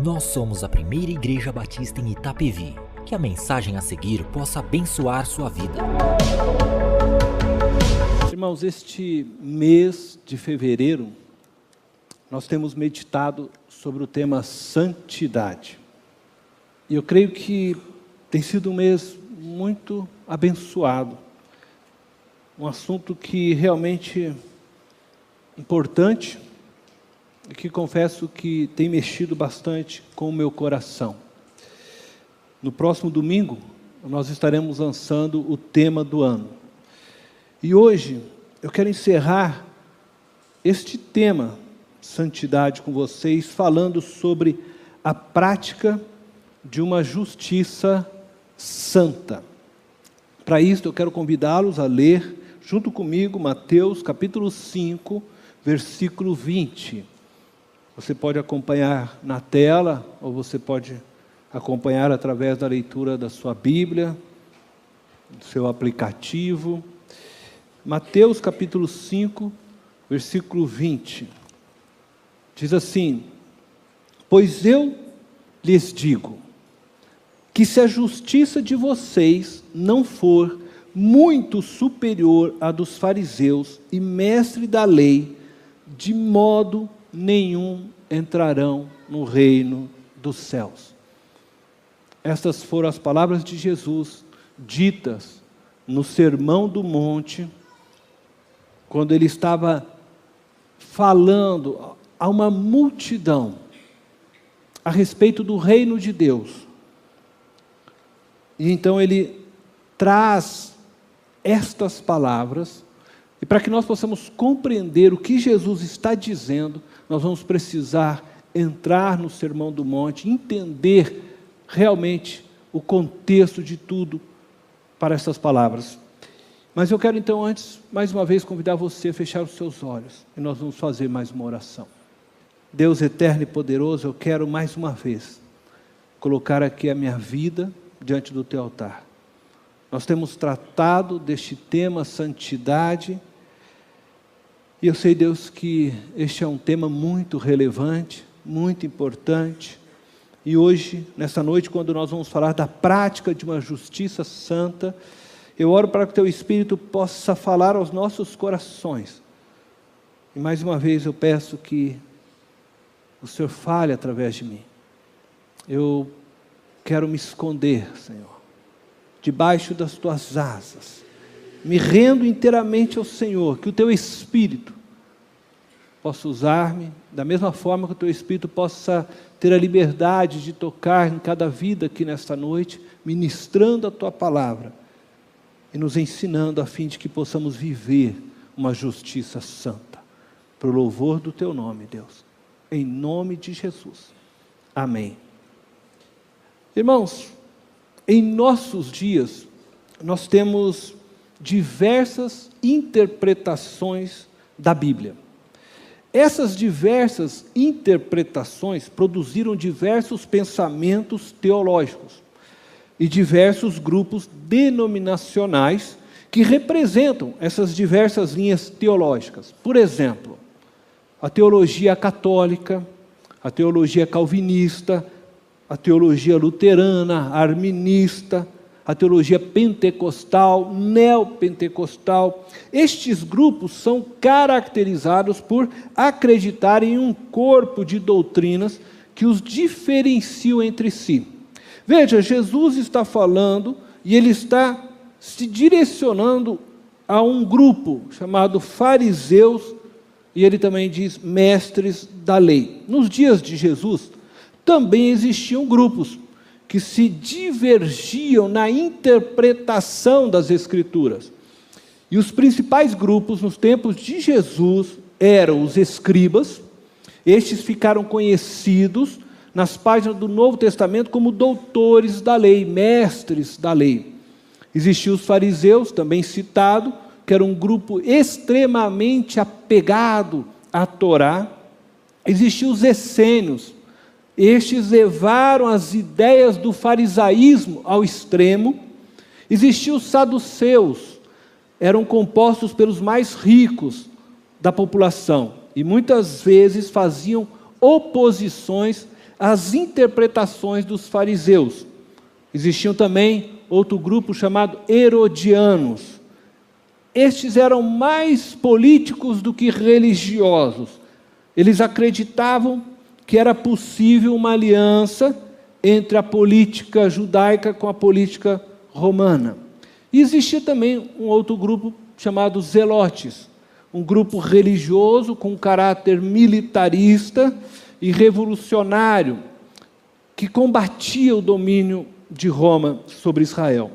Nós somos a primeira igreja batista em Itapevi. Que a mensagem a seguir possa abençoar sua vida. Irmãos, este mês de fevereiro, nós temos meditado sobre o tema santidade. E eu creio que tem sido um mês muito abençoado. Um assunto que realmente importante e que confesso que tem mexido bastante com o meu coração. No próximo domingo, nós estaremos lançando o tema do ano. E hoje, eu quero encerrar este tema, santidade, com vocês, falando sobre a prática de uma justiça santa. Para isso, eu quero convidá-los a ler, junto comigo, Mateus, capítulo 5, versículo 20. Você pode acompanhar na tela, ou você pode acompanhar através da leitura da sua Bíblia, do seu aplicativo. Mateus capítulo 5, versículo 20. Diz assim: pois eu lhes digo, que se a justiça de vocês não for muito superior à dos fariseus e mestres da lei, de modo nenhum entrarão no reino dos céus. Estas foram as palavras de Jesus, ditas no Sermão do Monte, quando ele estava falando a uma multidão a respeito do reino de Deus. E então ele traz estas palavras, e para que nós possamos compreender o que Jesus está dizendo, nós vamos precisar entrar no Sermão do Monte, entender realmente o contexto de tudo para essas palavras. Mas eu quero então antes, mais uma vez, convidar você a fechar os seus olhos, e nós vamos fazer mais uma oração. Deus eterno e poderoso, eu quero mais uma vez colocar aqui a minha vida diante do teu altar. Nós temos tratado deste tema santidade, e eu sei, Deus, que este é um tema muito relevante, muito importante, e hoje, nessa noite, quando nós vamos falar da prática de uma justiça santa, eu oro para que o teu Espírito possa falar aos nossos corações, e mais uma vez eu peço que o Senhor fale através de mim. Eu quero me esconder, Senhor, debaixo das tuas asas, me rendo inteiramente ao Senhor, que o teu Espírito possa usar-me, da mesma forma que o teu Espírito possa ter a liberdade de tocar em cada vida aqui nesta noite, ministrando a tua palavra e nos ensinando a fim de que possamos viver uma justiça santa, para o louvor do teu nome, Deus, em nome de Jesus, amém. Irmãos, em nossos dias, nós temos diversas interpretações da Bíblia. Essas diversas interpretações produziram diversos pensamentos teológicos e diversos grupos denominacionais que representam essas diversas linhas teológicas. Por exemplo, a teologia católica, a teologia calvinista, a teologia luterana, arminista, a teologia pentecostal, neopentecostal. Estes grupos são caracterizados por acreditarem em um corpo de doutrinas que os diferenciam entre si. Veja, Jesus está falando e ele está se direcionando a um grupo chamado fariseus, e ele também diz mestres da lei. Nos dias de Jesus, também existiam grupos que se divergiam na interpretação das Escrituras. E os principais grupos nos tempos de Jesus eram os escribas. Estes ficaram conhecidos nas páginas do Novo Testamento como doutores da lei, mestres da lei. Existiam os fariseus, também citado, que era um grupo extremamente apegado à Torá. Existiam os essênios. Estes levaram as ideias do farisaísmo ao extremo. Existiam os saduceus, eram compostos pelos mais ricos da população, e muitas vezes faziam oposições as interpretações dos fariseus. Existiam também outro grupo chamado herodianos. Estes eram mais políticos do que religiosos. Eles acreditavam que era possível uma aliança entre a política judaica com a política romana. E existia também um outro grupo chamado zelotes, um grupo religioso com caráter militarista e revolucionário, que combatia o domínio de Roma sobre Israel.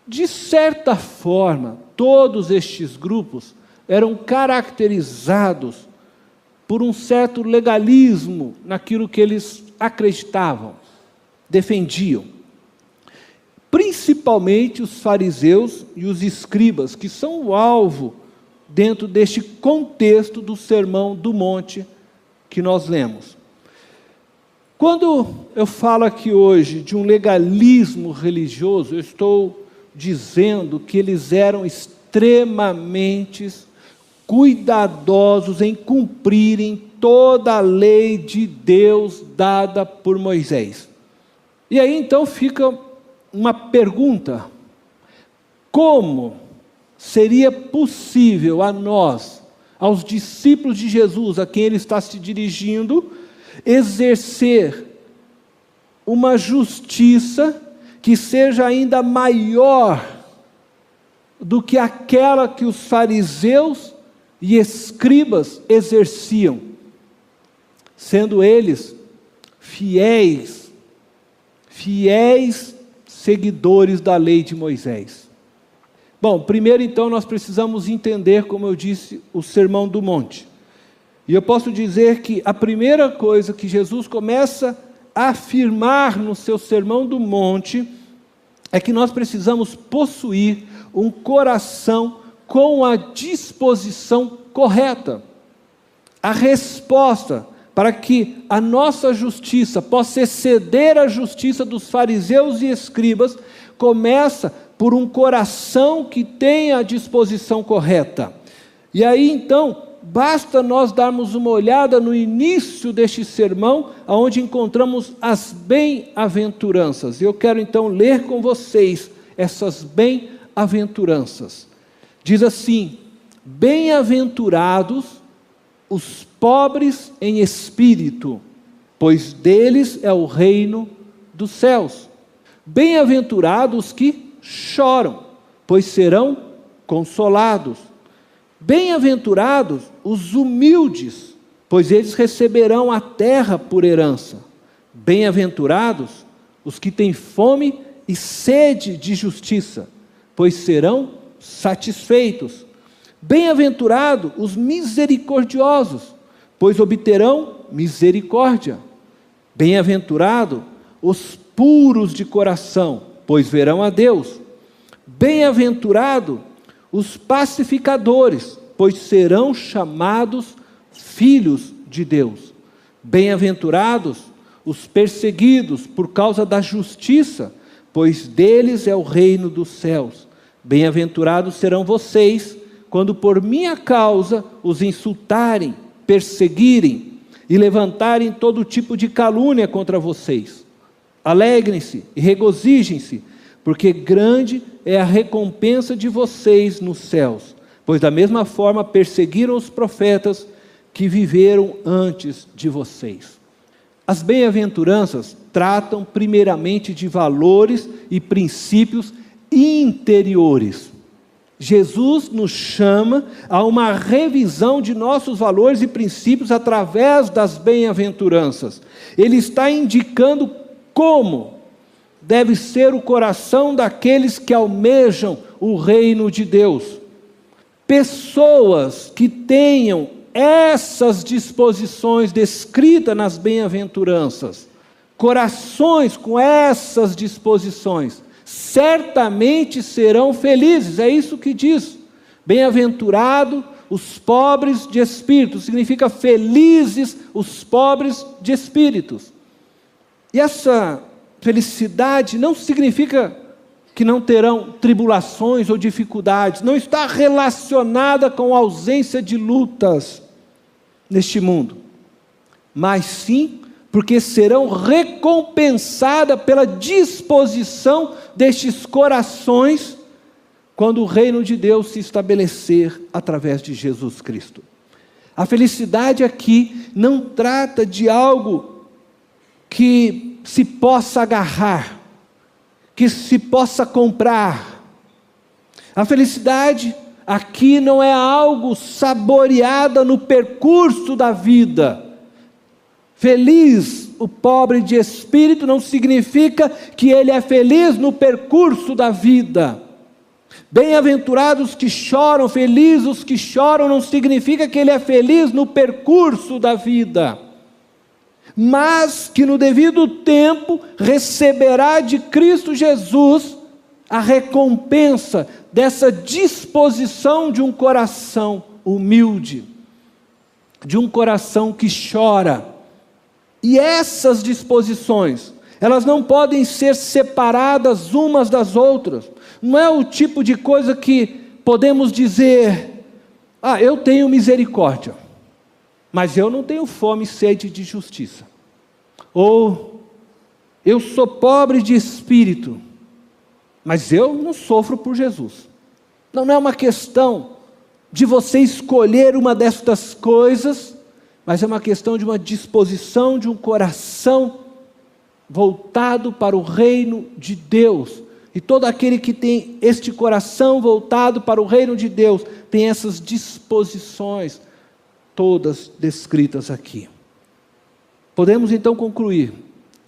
De certa forma, todos estes grupos eram caracterizados por um certo legalismo naquilo que eles acreditavam, defendiam. Principalmente os fariseus e os escribas, que são o alvo dentro deste contexto do Sermão do Monte que nós lemos. Quando eu falo aqui hoje de um legalismo religioso, eu estou dizendo que eles eram extremamente cuidadosos em cumprirem toda a lei de Deus dada por Moisés. E aí então fica uma pergunta: como seria possível a nós, aos discípulos de Jesus, a quem ele está se dirigindo, exercer uma justiça que seja ainda maior do que aquela que os fariseus e escribas exerciam, sendo eles fiéis seguidores da lei de Moisés? Bom, primeiro então nós precisamos entender, como eu disse, o Sermão do Monte. E eu posso dizer que a primeira coisa que Jesus começa a afirmar no seu Sermão do Monte é que nós precisamos possuir um coração com a disposição correta. A resposta para que a nossa justiça possa exceder a justiça dos fariseus e escribas começa por um coração que tenha a disposição correta. E aí então, basta nós darmos uma olhada no início deste sermão, onde encontramos as bem-aventuranças. Eu quero então ler com vocês essas bem-aventuranças. Diz assim: bem-aventurados os pobres em espírito, pois deles é o reino dos céus. Bem-aventurados os que choram, pois serão consolados. Bem-aventurados os humildes, pois eles receberão a terra por herança. Bem-aventurados os que têm fome e sede de justiça, pois serão satisfeitos. Bem-aventurados os misericordiosos, pois obterão misericórdia. Bem-aventurados os puros de coração, pois verão a Deus. Bem-aventurados os pacificadores, pois serão chamados filhos de Deus. Bem-aventurados os perseguidos por causa da justiça, pois deles é o reino dos céus. Bem-aventurados serão vocês, quando por minha causa os insultarem, perseguirem e levantarem todo tipo de calúnia contra vocês. Alegrem-se e regozijem-se, porque grande é a recompensa de vocês nos céus, pois da mesma forma perseguiram os profetas que viveram antes de vocês. As bem-aventuranças tratam primeiramente de valores e princípios interiores. Jesus nos chama a uma revisão de nossos valores e princípios através das bem-aventuranças. Ele está indicando como deve ser o coração daqueles que almejam o reino de Deus. Pessoas que tenham essas disposições descritas nas bem-aventuranças, corações com essas disposições, certamente serão felizes. É isso que diz. Bem-aventurado os pobres de espírito, significa felizes os pobres de espíritos. E essa felicidade não significa que não terão tribulações ou dificuldades, não está relacionada com a ausência de lutas neste mundo, mas sim porque serão recompensadas pela disposição destes corações quando o reino de Deus se estabelecer através de Jesus Cristo. A felicidade aqui não trata de algo que se possa agarrar, que se possa comprar. A felicidade aqui não é algo saboreado no percurso da vida. Feliz o pobre de espírito não significa que ele é feliz no percurso da vida. Bem-aventurados que choram, felizes os que choram, não significa que ele é feliz no percurso da vida, mas que no devido tempo receberá de Cristo Jesus a recompensa dessa disposição de um coração humilde, de um coração que chora. E essas disposições, elas não podem ser separadas umas das outras. Não é o tipo de coisa que podemos dizer: eu tenho misericórdia, mas eu não tenho fome e sede de justiça. Ou, eu sou pobre de espírito, mas eu não sofro por Jesus. Não é uma questão de você escolher uma destas coisas, mas é uma questão de uma disposição de um coração voltado para o reino de Deus. E todo aquele que tem este coração voltado para o reino de Deus, tem essas disposições todas descritas aqui. Podemos então concluir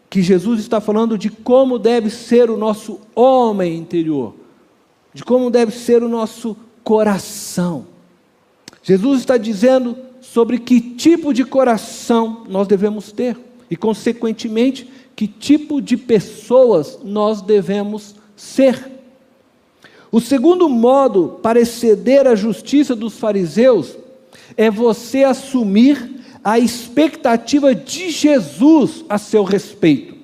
que Jesus está falando de como deve ser o nosso homem interior, de como deve ser o nosso coração. Jesus está dizendo sobre que tipo de coração nós devemos ter e, consequentemente, que tipo de pessoas nós devemos ser. O segundo modo para exceder a justiça dos fariseus é você assumir a expectativa de Jesus a seu respeito.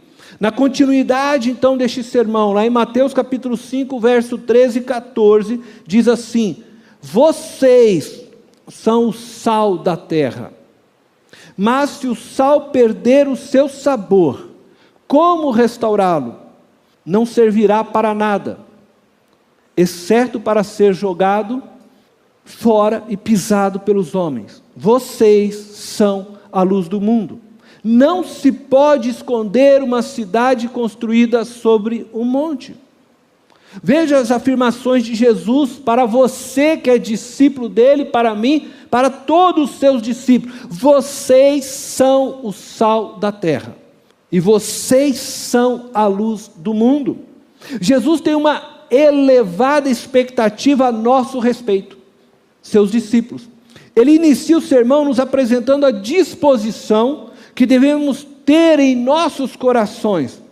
Na continuidade então deste sermão, lá em Mateus capítulo 5, verso 13 e 14, diz assim: vocês são o sal da terra, mas se o sal perder o seu sabor, como restaurá-lo? Não servirá para nada, exceto para ser jogado fora e pisado pelos homens. Vocês são a luz do mundo. Não se pode esconder uma cidade construída sobre um monte. Veja as afirmações de Jesus para você que é discípulo dele, para mim, para todos os seus discípulos. Vocês são o sal da terra. E vocês são a luz do mundo. Jesus tem uma elevada expectativa a nosso respeito, seus discípulos. Ele inicia o sermão nos apresentando a disposição que devemos ter em nossos corações,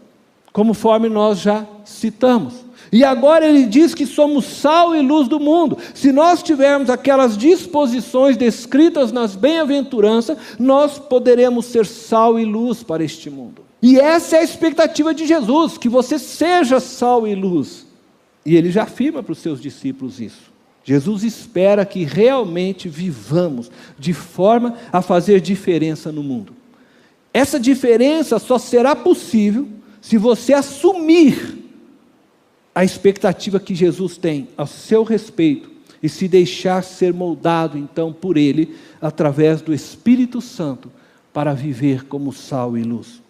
conforme nós já citamos. E agora ele diz que somos sal e luz do mundo. Se nós tivermos aquelas disposições descritas nas bem-aventuranças, nós poderemos ser sal e luz para este mundo. E essa é a expectativa de Jesus, que você seja sal e luz. E ele já afirma para os seus discípulos isso. Jesus espera que realmente vivamos de forma a fazer diferença no mundo. Essa diferença só será possível se você assumir a expectativa que Jesus tem a seu respeito e se deixar ser moldado então por Ele, através do Espírito Santo, para viver como sal e luz.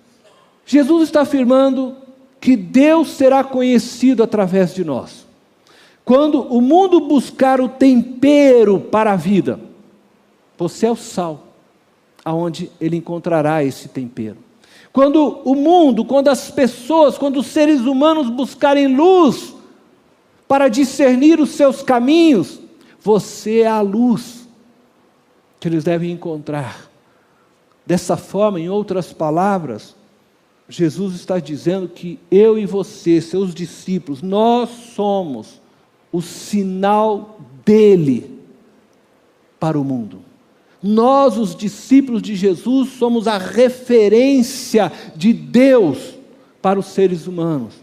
Jesus está afirmando que Deus será conhecido através de nós. Quando o mundo buscar o tempero para a vida, você é o sal, aonde ele encontrará esse tempero. Quando o mundo, quando as pessoas, quando os seres humanos buscarem luz para discernir os seus caminhos, você é a luz que eles devem encontrar. Dessa forma, em outras palavras, Jesus está dizendo que eu e você, seus discípulos, nós somos o sinal dele para o mundo. Nós, os discípulos de Jesus, somos a referência de Deus para os seres humanos.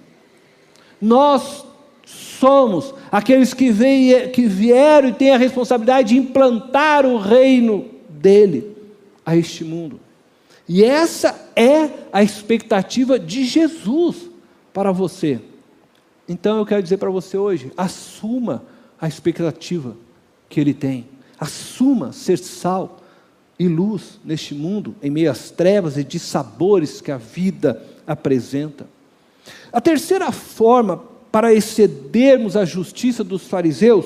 Nós somos aqueles que vieram e têm a responsabilidade de implantar o reino dele a este mundo. E essa é a expectativa de Jesus para você. Então eu quero dizer para você hoje, assuma a expectativa que Ele tem. Assuma ser sal e luz neste mundo, em meio às trevas e dissabores que a vida apresenta. A terceira forma para excedermos a justiça dos fariseus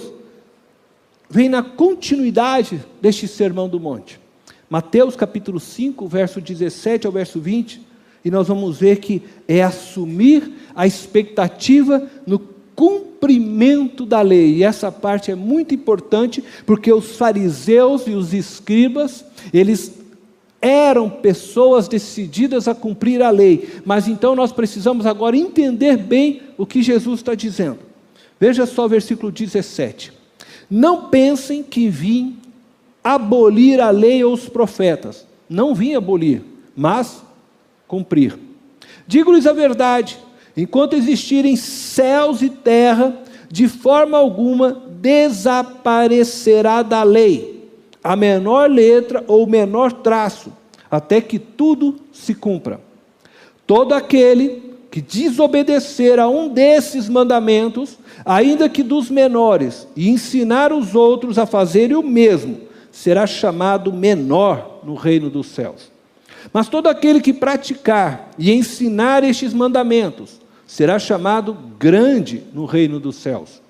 vem na continuidade deste Sermão do Monte. Mateus capítulo 5, verso 17 ao verso 20, e nós vamos ver que é assumir a expectativa no cumprimento da lei. E essa parte é muito importante, porque os fariseus e os escribas, eles eram pessoas decididas a cumprir a lei, mas então nós precisamos agora entender bem o que Jesus está dizendo. Veja só o versículo 17. Não pensem que vim abolir a lei ou os profetas. Não vim abolir, mas cumprir. Digo-lhes a verdade, enquanto existirem céus e terra, de forma alguma desaparecerá da lei a menor letra ou menor traço, até que tudo se cumpra. Todo aquele que desobedecer a um desses mandamentos, ainda que dos menores, e ensinar os outros a fazerem o mesmo, será chamado menor no reino dos céus. Mas todo aquele que praticar e ensinar estes mandamentos, será chamado grande no reino dos céus.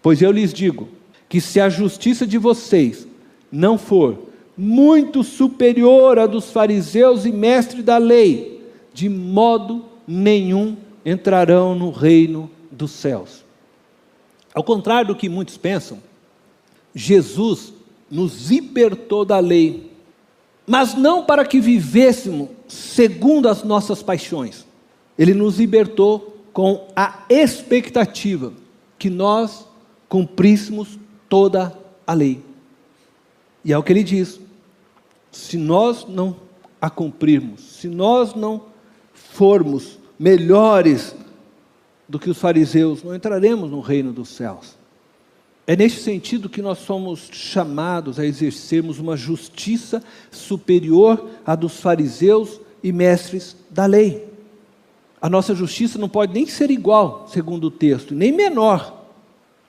Pois eu lhes digo, que se a justiça de vocês não for muito superior à dos fariseus e mestres da lei, de modo nenhum entrarão no reino dos céus. Ao contrário do que muitos pensam, Jesus nos libertou da lei, mas não para que vivêssemos segundo as nossas paixões. Ele nos libertou com a expectativa que nós cumpríssemos toda a lei. E é o que ele diz: se nós não a cumprirmos, se nós não formos melhores do que os fariseus, não entraremos no reino dos céus. É neste sentido que nós somos chamados a exercermos uma justiça superior à dos fariseus e mestres da lei. A nossa justiça não pode nem ser igual, segundo o texto, nem menor.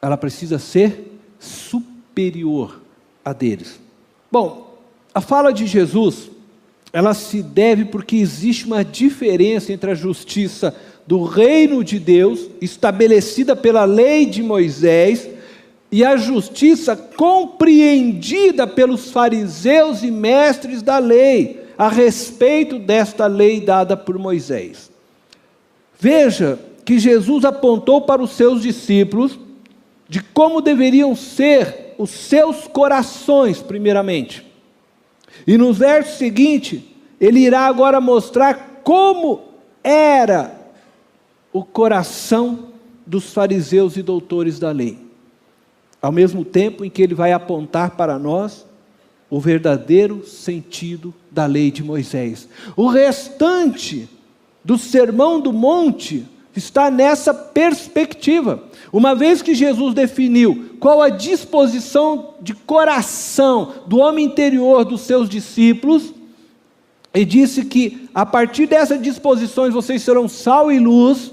Ela precisa ser superior a deles. Bom, a fala de Jesus, ela se deve porque existe uma diferença entre a justiça do reino de Deus, estabelecida pela lei de Moisés, e a justiça compreendida pelos fariseus e mestres da lei, a respeito desta lei dada por Moisés. Veja que Jesus apontou para os seus discípulos de como deveriam ser os seus corações, primeiramente. E no verso seguinte, ele irá agora mostrar como era o coração dos fariseus e doutores da lei. Ao mesmo tempo em que ele vai apontar para nós o verdadeiro sentido da lei de Moisés. O restante do Sermão do Monte está nessa perspectiva. Uma vez que Jesus definiu qual a disposição de coração do homem interior dos seus discípulos, e disse que a partir dessas disposições vocês serão sal e luz,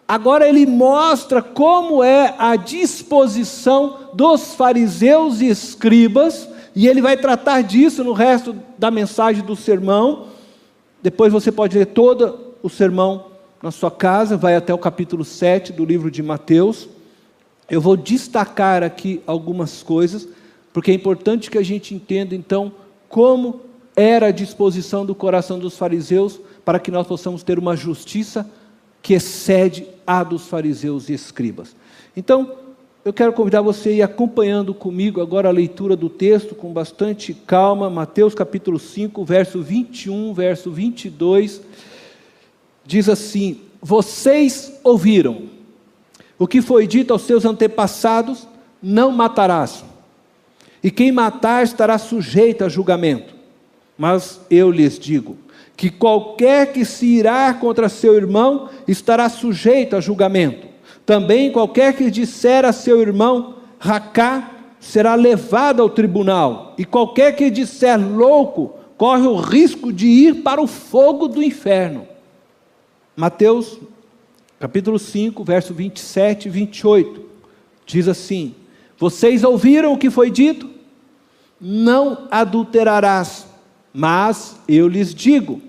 agora ele mostra como é a disposição dos fariseus e escribas, e ele vai tratar disso no resto da mensagem do sermão. Depois você pode ler todo o sermão na sua casa, vai até o capítulo 7 do livro de Mateus. Eu vou destacar aqui algumas coisas, porque é importante que a gente entenda então como era a disposição do coração dos fariseus, para que nós possamos ter uma justiça que excede a dos fariseus e escribas. Então, eu quero convidar você a ir acompanhando comigo agora a leitura do texto com bastante calma. Mateus capítulo 5, verso 21, verso 22, diz assim: vocês ouviram o que foi dito aos seus antepassados: não matarás, e quem matar estará sujeito a julgamento. Mas eu lhes digo que qualquer que se irar contra seu irmão estará sujeito a julgamento. Também qualquer que disser a seu irmão racá será levado ao tribunal, e qualquer que disser louco corre o risco de ir para o fogo do inferno. Mateus, capítulo 5, verso 27 e 28, diz assim: vocês ouviram o que foi dito? Não adulterarás, mas eu lhes digo,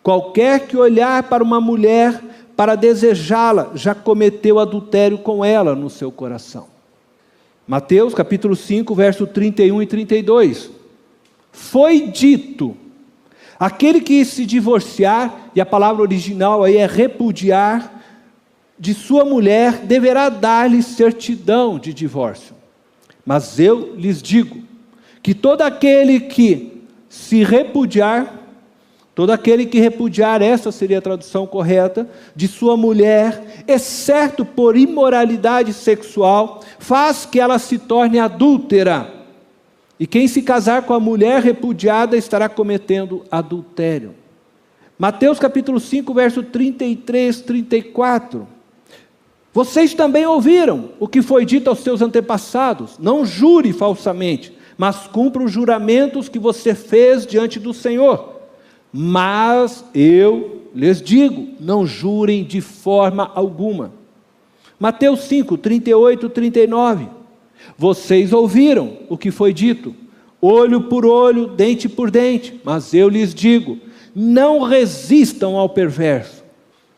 qualquer que olhar para uma mulher para desejá-la, já cometeu adultério com ela no seu coração. Mateus capítulo 5, verso 31 e 32, foi dito, aquele que se divorciar, e a palavra original aí é repudiar, de sua mulher, deverá dar-lhe certidão de divórcio. Mas eu lhes digo, que todo aquele que se repudiar, essa seria a tradução correta, de sua mulher, exceto por imoralidade sexual, faz que ela se torne adúltera. E quem se casar com a mulher repudiada estará cometendo adultério. Mateus capítulo 5, verso 33, 34. Vocês também ouviram o que foi dito aos seus antepassados: não jure falsamente, mas cumpra os juramentos que você fez diante do Senhor. Mas eu lhes digo, não jurem de forma alguma. Mateus 5, 38, 39. Vocês ouviram o que foi dito: olho por olho, dente por dente. Mas eu lhes digo, não resistam ao perverso.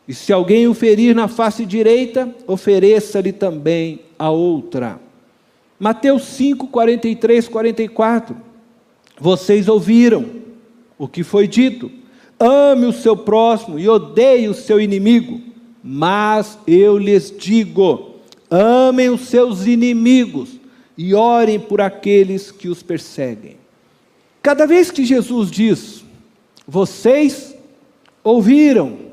E se alguém o ferir na face direita, ofereça-lhe também a outra. Mateus 5, 43, 44. Vocês ouviram o que foi dito: ame o seu próximo e odeie o seu inimigo. Mas eu lhes digo, amem os seus inimigos e orem por aqueles que os perseguem. Cada vez que Jesus diz, vocês ouviram,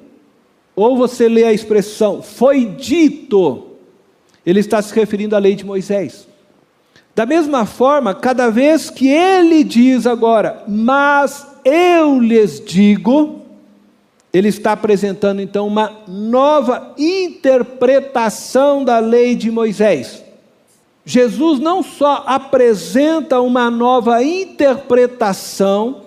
ou você lê a expressão, foi dito, ele está se referindo à lei de Moisés. Da mesma forma, cada vez que ele diz agora, mas eu lhes digo, ele está apresentando então uma nova interpretação da lei de Moisés. Jesus não só apresenta uma nova interpretação,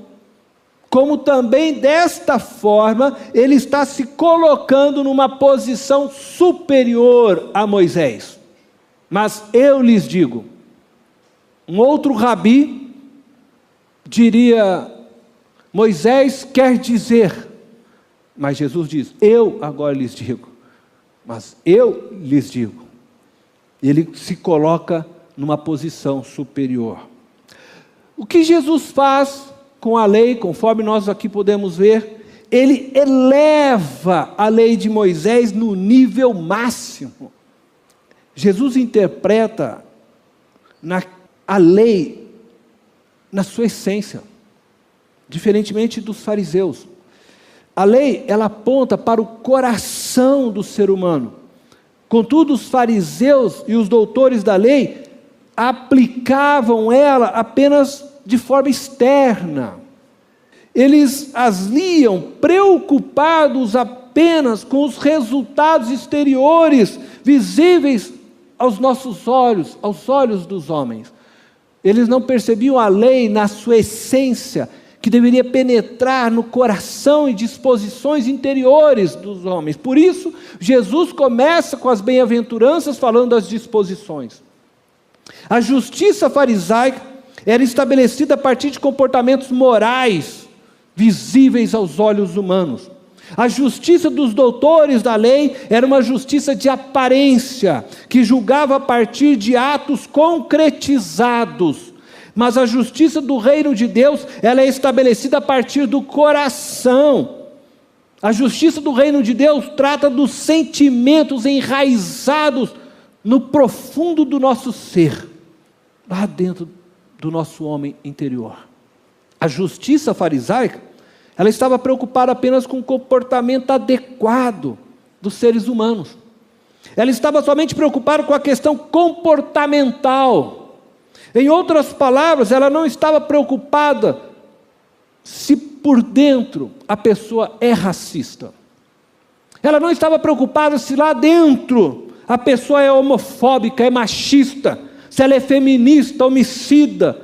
como também desta forma, ele está se colocando numa posição superior a Moisés. Mas eu lhes digo, um outro rabi diria, Moisés quer dizer, mas Jesus diz, eu agora lhes digo, mas eu lhes digo. Ele se coloca numa posição superior. O que Jesus faz com a lei, conforme nós aqui podemos ver, ele eleva a lei de Moisés no nível máximo. Jesus interpreta a lei na sua essência, diferentemente dos fariseus. A lei, ela aponta para o coração do ser humano. Contudo, os fariseus e os doutores da lei aplicavam ela apenas de forma externa. Eles as liam preocupados apenas com os resultados exteriores, visíveis aos nossos olhos, aos olhos dos homens. Eles não percebiam a lei na sua essência, que deveria penetrar no coração e disposições interiores dos homens. Por isso, Jesus começa com as bem-aventuranças falando das disposições. A justiça farisaica era estabelecida a partir de comportamentos morais, visíveis aos olhos humanos. A justiça dos doutores da lei era uma justiça de aparência, que julgava a partir de atos concretizados. Mas a justiça do reino de Deus, ela é estabelecida a partir do coração. A justiça do reino de Deus trata dos sentimentos enraizados no profundo do nosso ser, lá dentro do nosso homem interior. A justiça farisaica, ela estava preocupada apenas com o comportamento adequado dos seres humanos. Ela estava somente preocupada com a questão comportamental. Em outras palavras, ela não estava preocupada se por dentro a pessoa é racista. Ela não estava preocupada se lá dentro a pessoa é homofóbica, é machista, se ela é feminista, homicida,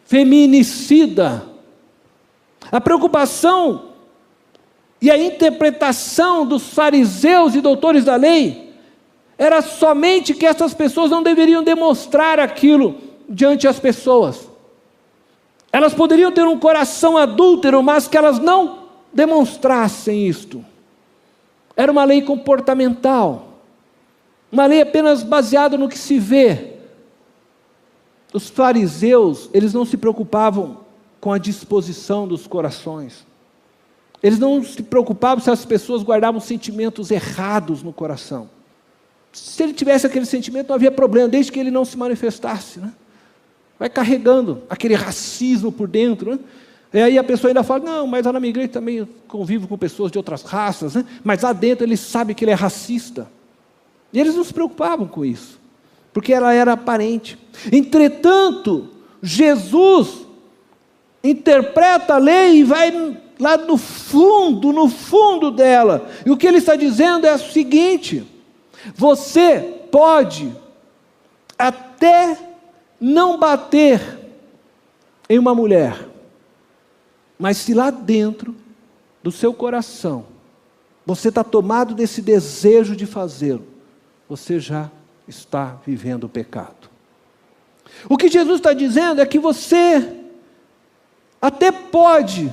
feminicida. A preocupação e a interpretação dos fariseus e doutores da lei era somente que essas pessoas não deveriam demonstrar aquilo diante das pessoas. Elas poderiam ter um coração adúltero, mas que elas não demonstrassem isto. Era uma lei comportamental, uma lei apenas baseada no que se vê. Os fariseus, eles não se preocupavam com a disposição dos corações. Eles não se preocupavam se as pessoas guardavam sentimentos errados no coração. Se ele tivesse aquele sentimento, não havia problema, desde que ele não se manifestasse, né? Vai carregando aquele racismo por dentro, né? E aí a pessoa ainda fala, não, mas lá na minha igreja também eu convivo com pessoas de outras raças, né? Mas lá dentro ele sabe que ele é racista. E eles não se preocupavam com isso, porque ela era aparente. Entretanto, Jesus interpreta a lei e vai lá no fundo dela. E o que ele está dizendo é o seguinte: você pode até não bater em uma mulher, mas se lá dentro do seu coração você está tomado desse desejo de fazê-lo, você já está vivendo o pecado. O que Jesus está dizendo é que você até pode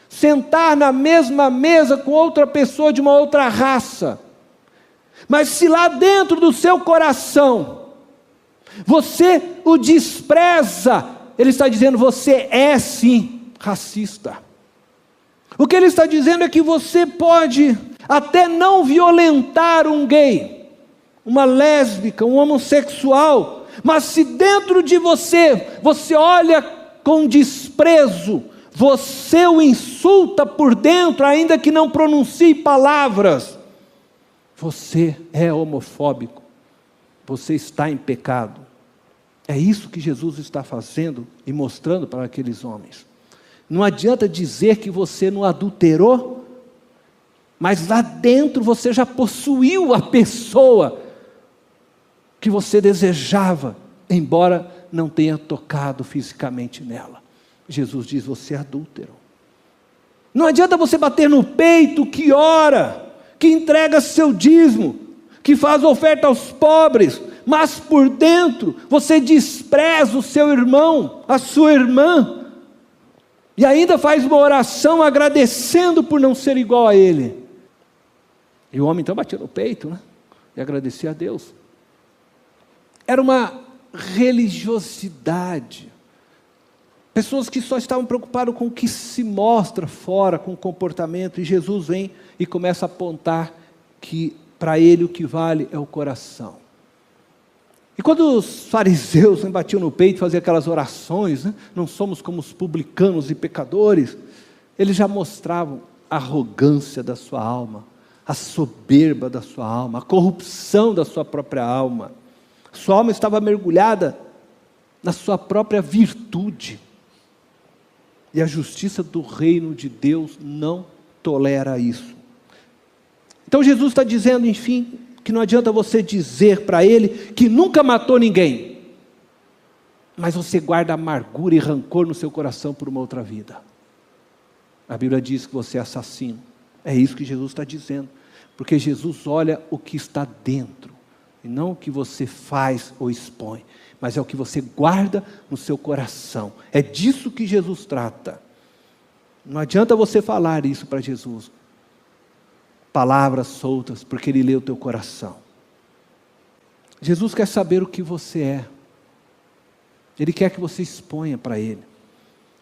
sentar na mesma mesa com outra pessoa de uma outra raça, mas se lá dentro do seu coração você o despreza, ele está dizendo, você é sim racista. O que ele está dizendo é que você pode até não violentar um gay, uma lésbica, um homossexual, mas se dentro de você olha com desprezo, você o insulta por dentro, ainda que não pronuncie palavras, você é homofóbico, você está em pecado. É isso que Jesus está fazendo e mostrando para aqueles homens. Não adianta dizer que você não adulterou, mas lá dentro você já possuiu a pessoa que você desejava, embora não tenha tocado fisicamente nela. Jesus diz, você é adúltero. Não adianta você bater no peito que ora, que entrega seu dízimo, que faz oferta aos pobres, mas por dentro você despreza o seu irmão, a sua irmã, e ainda faz uma oração agradecendo por não ser igual a ele. E o homem então batia no peito, né? E agradecia a Deus. Era uma religiosidade. Pessoas que só estavam preocupadas com o que se mostra fora, com o comportamento, e Jesus vem e começa a apontar que para ele o que vale é o coração. E quando os fariseus batiam no peito e faziam aquelas orações, né? Não somos como os publicanos e pecadores, eles já mostravam a arrogância da sua alma, a soberba da sua alma, a corrupção da sua própria alma. Sua alma estava mergulhada na sua própria virtude. E a justiça do reino de Deus não tolera isso. Então Jesus está dizendo, enfim, que não adianta você dizer para ele que nunca matou ninguém, mas você guarda amargura e rancor no seu coração por uma outra vida. A Bíblia diz que você é assassino. É isso que Jesus está dizendo, porque Jesus olha o que está dentro, e não o que você faz ou expõe, mas é o que você guarda no seu coração. É disso que Jesus trata. Não adianta você falar isso para Jesus, palavras soltas, porque Ele lê o teu coração. Jesus quer saber o que você é. Ele quer que você exponha para Ele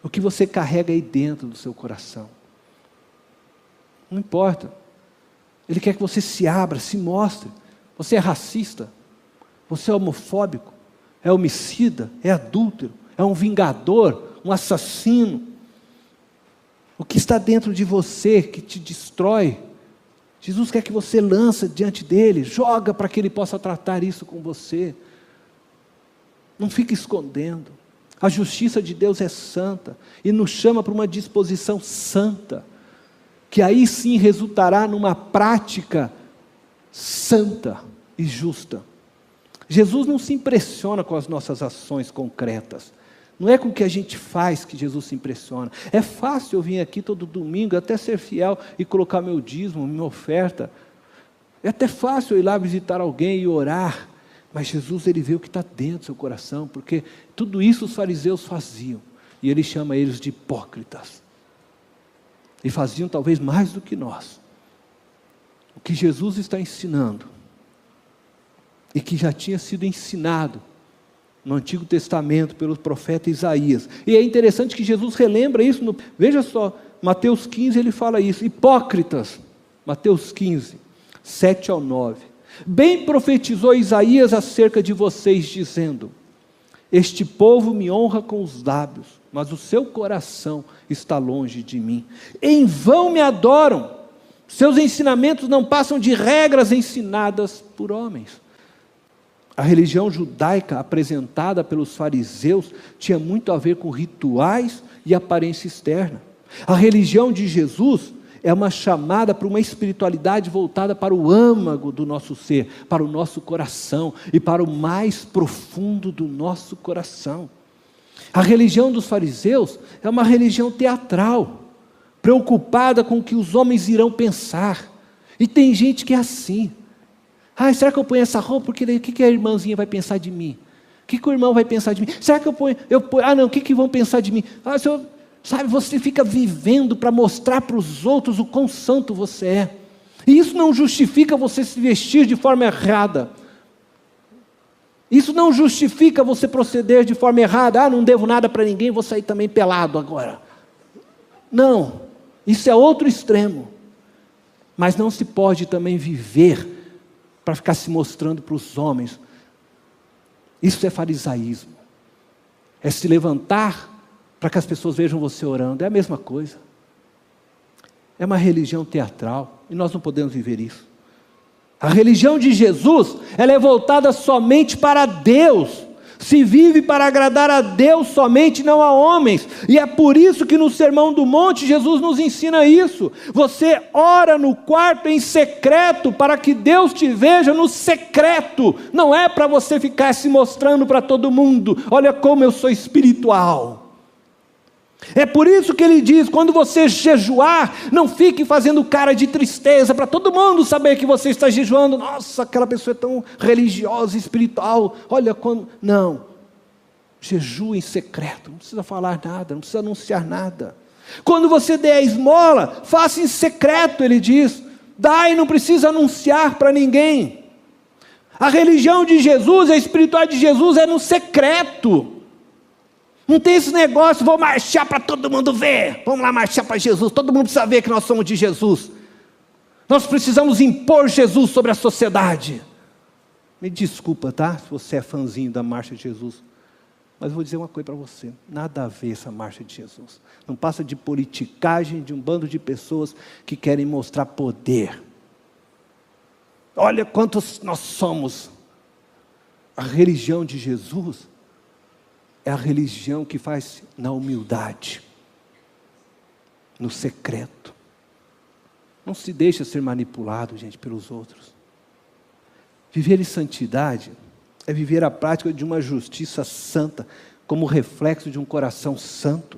o que você carrega aí dentro do seu coração. Não importa. Ele quer que você se abra, se mostre. Você é racista, você é homofóbico, é homicida, é adúltero, é um vingador, um assassino. O que está dentro de você que te destrói, Jesus quer que você lance diante dele, joga para que ele possa tratar isso com você. Não fique escondendo. A justiça de Deus é santa e nos chama para uma disposição santa, que aí sim resultará numa prática santa e justa. Jesus não se impressiona com as nossas ações concretas. Não é com o que a gente faz que Jesus se impressiona. É fácil eu vir aqui todo domingo, até ser fiel e colocar meu dízimo, minha oferta. É até fácil eu ir lá visitar alguém e orar. Mas Jesus, ele vê o que está dentro do seu coração, porque tudo isso os fariseus faziam. E ele chama eles de hipócritas. E faziam talvez mais do que nós. O que Jesus está ensinando, e que já tinha sido ensinado no Antigo Testamento pelo profeta Isaías. E é interessante que Jesus relembra isso, veja só, Mateus 15 ele fala isso, hipócritas, Mateus 15, 7 ao 9. Bem profetizou Isaías acerca de vocês, dizendo: este povo me honra com os lábios, mas o seu coração está longe de mim. Em vão me adoram, seus ensinamentos não passam de regras ensinadas por homens. A religião judaica apresentada pelos fariseus tinha muito a ver com rituais e aparência externa. A religião de Jesus é uma chamada para uma espiritualidade voltada para o âmago do nosso ser, para o nosso coração e para o mais profundo do nosso coração. A religião dos fariseus é uma religião teatral, preocupada com o que os homens irão pensar. E tem gente que é assim. Será que eu ponho essa roupa? Porque daí, o que a irmãzinha vai pensar de mim? O que o irmão vai pensar de mim? Será que eu ponho? Não, o que vão pensar de mim? Sabe, você fica vivendo para mostrar para os outros o quão santo você é. E isso não justifica você se vestir de forma errada. Isso não justifica você proceder de forma errada. Não devo nada para ninguém, vou sair também pelado agora. Não, isso é outro extremo. Mas não se pode também viver para ficar se mostrando para os homens. Isso é farisaísmo. É se levantar para que as pessoas vejam você orando. É a mesma coisa. É uma religião teatral. E nós não podemos viver isso. A religião de Jesus, ela é voltada somente para Deus. Se vive para agradar a Deus somente, não a homens. E é por isso que no Sermão do Monte, Jesus nos ensina isso. Você ora no quarto em secreto, para que Deus te veja no secreto. Não é para você ficar se mostrando para todo mundo: olha como eu sou espiritual. É por isso que ele diz: quando você jejuar, não fique fazendo cara de tristeza, para todo mundo saber que você está jejuando. Nossa, aquela pessoa é tão religiosa, espiritual, olha como... Não, jejue em secreto, não precisa falar nada, não precisa anunciar nada. Quando você der a esmola, faça em secreto, ele diz. Dai, não precisa anunciar para ninguém. A religião de Jesus, a espiritualidade de Jesus é no secreto. Não tem esse negócio: vou marchar para todo mundo ver. Vamos lá marchar para Jesus. Todo mundo precisa ver que nós somos de Jesus. Nós precisamos impor Jesus sobre a sociedade. Me desculpa, tá? Se você é fãzinho da marcha de Jesus. Mas eu vou dizer uma coisa para você: nada a ver essa marcha de Jesus. Não passa de politicagem de um bando de pessoas que querem mostrar poder. Olha quantos nós somos. A religião de Jesus é a religião que faz na humildade, no secreto. Não se deixa ser manipulado, gente, pelos outros. Viver em santidade é viver a prática de uma justiça santa, como reflexo de um coração santo.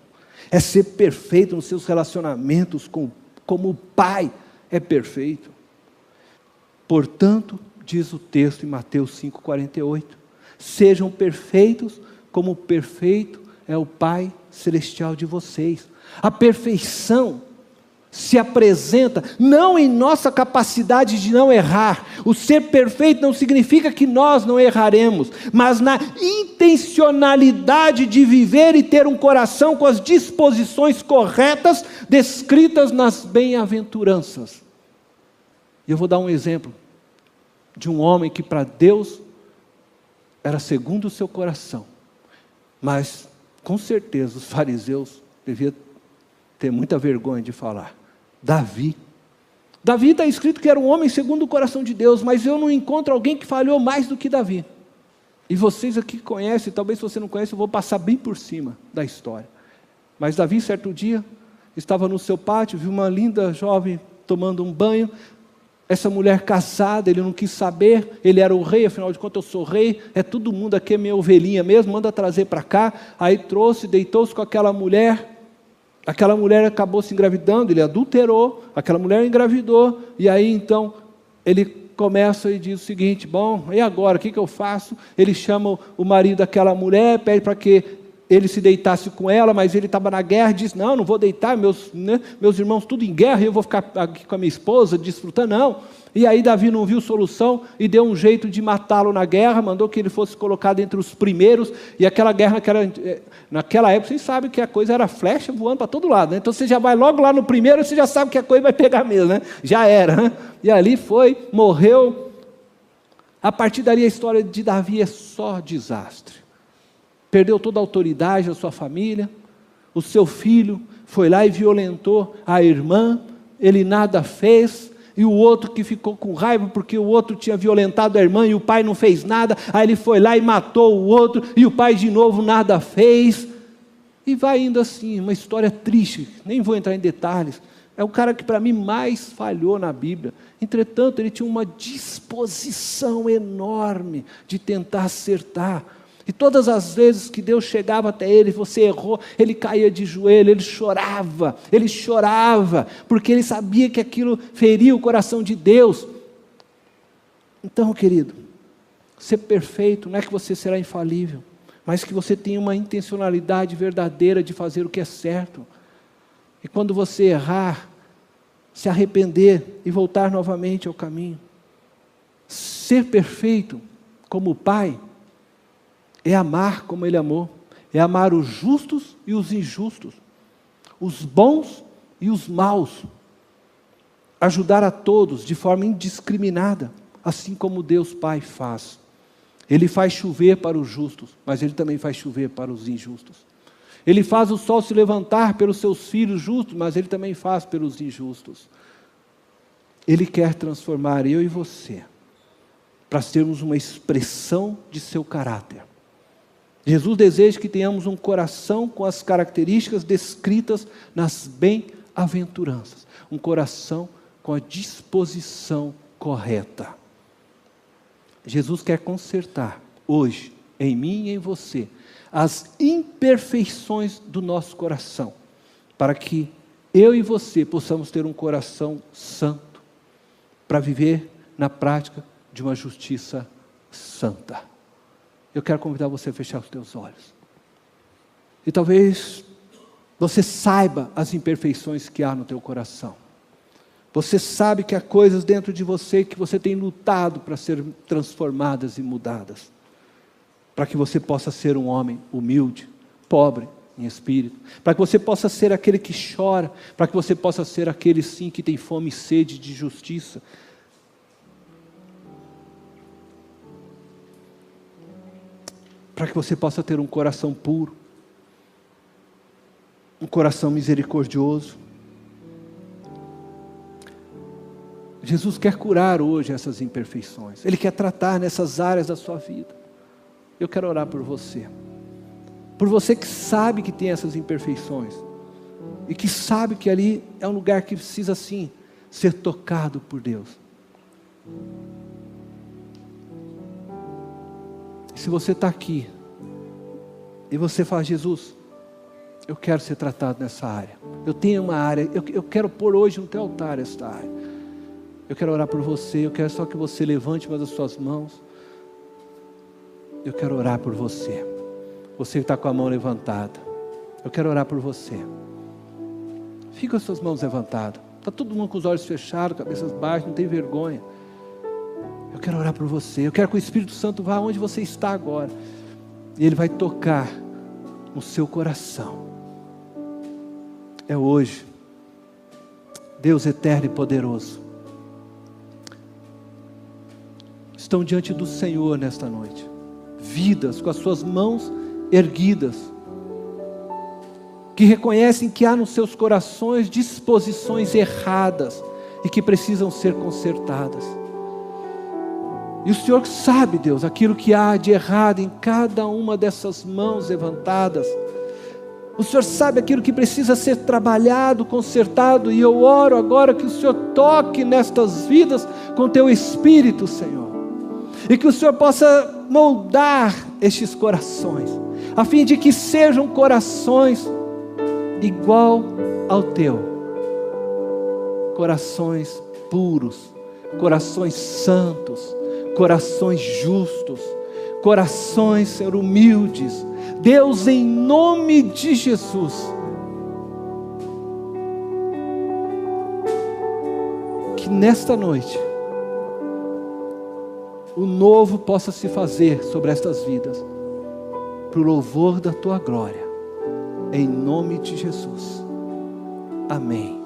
É ser perfeito nos seus relacionamentos, como o Pai é perfeito. Portanto, diz o texto em Mateus 5,48, sejam perfeitos, como perfeito é o Pai Celestial de vocês. A perfeição se apresenta não em nossa capacidade de não errar. O ser perfeito não significa que nós não erraremos, mas na intencionalidade de viver e ter um coração com as disposições corretas descritas nas bem-aventuranças. E eu vou dar um exemplo de um homem que para Deus era segundo o seu coração. Mas, com certeza, os fariseus deviam ter muita vergonha de falar. Davi. Davi está escrito que era um homem segundo o coração de Deus, mas eu não encontro alguém que falhou mais do que Davi. E vocês aqui conhecem, talvez se você não conhece, eu vou passar bem por cima da história. Mas Davi, certo dia, estava no seu pátio, viu uma linda jovem tomando um banho. essa mulher casada, ele não quis saber, ele era o rei, afinal de contas eu sou rei, todo mundo aqui é minha ovelhinha mesmo, manda trazer para cá. Aí trouxe, deitou-se com aquela mulher acabou se engravidando, ele adulterou, aquela mulher engravidou, e aí então ele começa e diz o seguinte: bom, e agora, o que eu faço? Ele chama o marido daquela mulher, pede para que ele se deitasse com ela, mas ele estava na guerra, diz: não vou deitar, meus irmãos tudo em guerra, e eu vou ficar aqui com a minha esposa, desfrutando, não. E aí Davi não viu solução, e deu um jeito de matá-lo na guerra, mandou que ele fosse colocado entre os primeiros, e aquela guerra, naquela época, vocês sabem que a coisa era flecha voando para todo lado, né? Então você já vai logo lá no primeiro, você já sabe que a coisa vai pegar mesmo, né? Já era, né? E ali foi, morreu. A partir dali a história de Davi é só desastre. Perdeu toda a autoridade da sua família, o seu filho foi lá e violentou a irmã, ele nada fez, e o outro que ficou com raiva porque o outro tinha violentado a irmã e o pai não fez nada, aí ele foi lá e matou o outro, e o pai de novo nada fez, e vai indo assim, uma história triste, nem vou entrar em detalhes. É o cara que para mim mais falhou na Bíblia. Entretanto, ele tinha uma disposição enorme de tentar acertar. E todas as vezes que Deus chegava até ele, você errou, ele caía de joelho, ele chorava, porque ele sabia que aquilo feria o coração de Deus. Então, querido, ser perfeito não é que você será infalível, mas que você tenha uma intencionalidade verdadeira de fazer o que é certo. E quando você errar, se arrepender e voltar novamente ao caminho. Ser perfeito como o Pai é amar como Ele amou, é amar os justos e os injustos, os bons e os maus, ajudar a todos de forma indiscriminada, assim como Deus Pai faz. Ele faz chover para os justos, mas Ele também faz chover para os injustos. Ele faz o sol se levantar pelos seus filhos justos, mas Ele também faz pelos injustos. Ele quer transformar eu e você, para sermos uma expressão de seu caráter. Jesus deseja que tenhamos um coração com as características descritas nas bem-aventuranças. Um coração com a disposição correta. Jesus quer consertar hoje, em mim e em você, as imperfeições do nosso coração, para que eu e você possamos ter um coração santo, para viver na prática de uma justiça santa. Eu quero convidar você a fechar os teus olhos. E talvez você saiba as imperfeições que há no teu coração. Você sabe que há coisas dentro de você que você tem lutado para serem transformadas e mudadas. Para que você possa ser um homem humilde, pobre em espírito. Para que você possa ser aquele que chora. Para que você possa ser aquele sim que tem fome e sede de justiça. Para que você possa ter um coração puro, um coração misericordioso. Jesus quer curar hoje essas imperfeições, Ele quer tratar nessas áreas da sua vida. Eu quero orar por você que sabe que tem essas imperfeições, e que sabe que ali é um lugar que precisa sim, ser tocado por Deus. Se você está aqui, e você fala: Jesus, eu quero ser tratado nessa área, eu tenho uma área, eu quero pôr hoje no teu altar esta área, eu quero orar por você, eu quero só que você levante uma das suas mãos, eu quero orar por você, você que está com a mão levantada, eu quero orar por você, fica com as suas mãos levantadas, está todo mundo com os olhos fechados, cabeças baixas, não tem vergonha. Eu quero orar por você, eu quero que o Espírito Santo vá onde você está agora, e Ele vai tocar no seu coração. É hoje. Deus eterno e poderoso, estão diante do Senhor nesta noite, vidas com as suas mãos erguidas, que reconhecem que há nos seus corações disposições erradas, e que precisam ser consertadas. E o Senhor sabe, Deus, aquilo que há de errado em cada uma dessas mãos levantadas. O Senhor sabe aquilo que precisa ser trabalhado, consertado. E eu oro agora que o Senhor toque nestas vidas com Teu Espírito, Senhor. E que o Senhor possa moldar estes corações, a fim de que sejam corações igual ao Teu. Corações puros, corações santos, corações justos, corações, Senhor, humildes. Deus, em nome de Jesus, que nesta noite o novo possa se fazer sobre estas vidas, para o louvor da Tua glória, em nome de Jesus. Amém.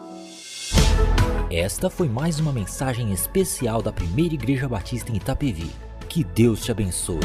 Esta foi mais uma mensagem especial da Primeira Igreja Batista em Itapevi. Que Deus te abençoe.